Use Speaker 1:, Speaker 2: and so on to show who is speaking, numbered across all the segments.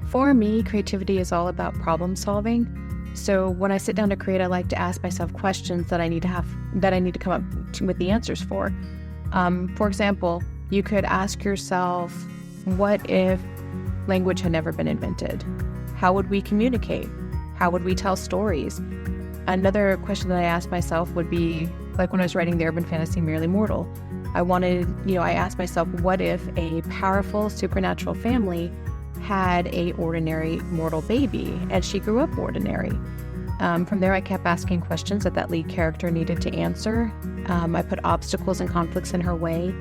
Speaker 1: For me, creativity is all about problem solving. So when I sit down to create, I like to ask myself questions that I need to come up with the answers for. For example, you could ask yourself, what if language had never been invented? How would we communicate? How would we tell stories? Another question that I asked myself would be, like when I was writing the urban fantasy Merely Mortal, I asked myself, what if a powerful supernatural family had a ordinary mortal baby and she grew up ordinary? From there, I kept asking questions that lead character needed to answer. I put obstacles and conflicts in her way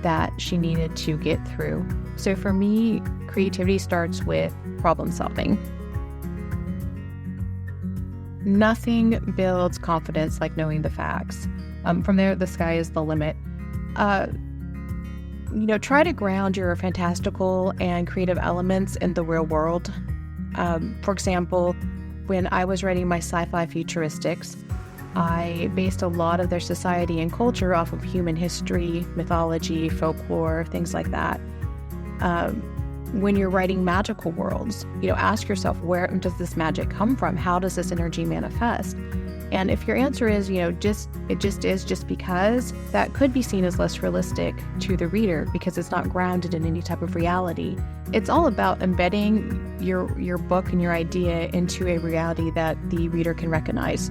Speaker 1: that she needed to get through. So for me, creativity starts with problem solving. Nothing builds confidence like knowing the facts. From there, the sky is the limit. Try to ground your fantastical and creative elements in the real world. For example, when I was writing my sci-fi futuristics, I based a lot of their society and culture off of human history, mythology, folklore, things like that. When you're writing magical worlds, ask yourself, where does this magic come from? How does this energy manifest? And if your answer is, it just is just because, that could be seen as less realistic to the reader because it's not grounded in any type of reality. It's all about embedding your book and your idea into a reality that the reader can recognize.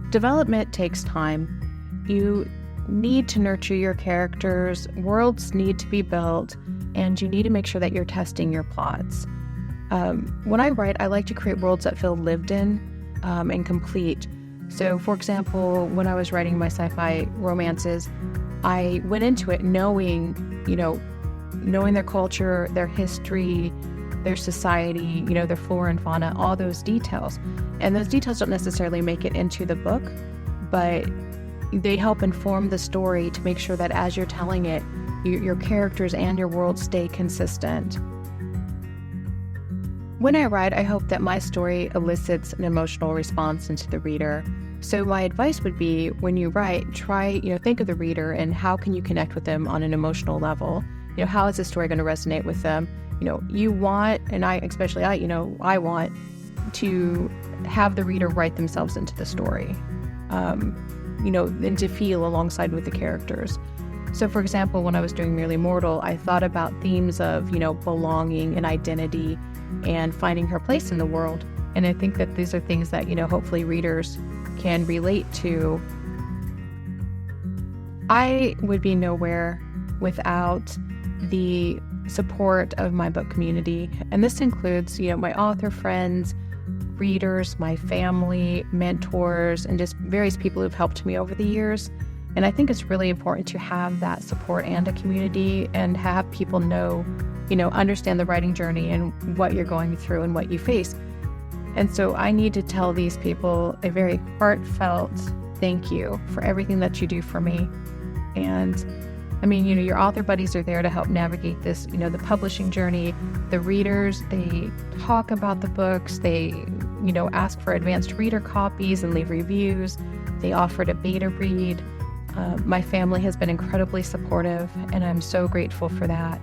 Speaker 1: Development takes time. You need to nurture your characters, worlds need to be built, and you need to make sure that you're testing your plots. When I write, I like to create worlds that feel lived in and complete. So, for example, when I was writing my sci-fi romances, I went into it knowing their culture, their history, their society, their flora and fauna, all those details. And those details don't necessarily make it into the book, but they help inform the story to make sure that as you're telling it, your characters and your world stay consistent. When I write, I hope that my story elicits an emotional response into the reader. So my advice would be, when you write, think of the reader and how can you connect with them on an emotional level? How is this story going to resonate with them? You want, and I want to have the reader write themselves into the story, and to feel alongside with the characters. So, for example, when I was doing Merely Mortal, I thought about themes of, belonging and identity and finding her place in the world. And I think that these are things that, hopefully readers can relate to. I would be nowhere without the support of my book community. And this includes, my author friends, readers, my family, mentors, and just various people who've helped me over the years. And I think it's really important to have that support and a community and have people know, understand the writing journey and what you're going through and what you face. And so I need to tell these people a very heartfelt thank you for everything that you do for me. And your author buddies are there to help navigate this, the publishing journey. The readers, they talk about the books, they, ask for advanced reader copies and leave reviews. They offer to beta read. My family has been incredibly supportive, and I'm so grateful for that.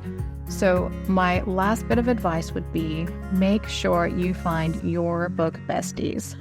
Speaker 1: So my last bit of advice would be, make sure you find your book besties.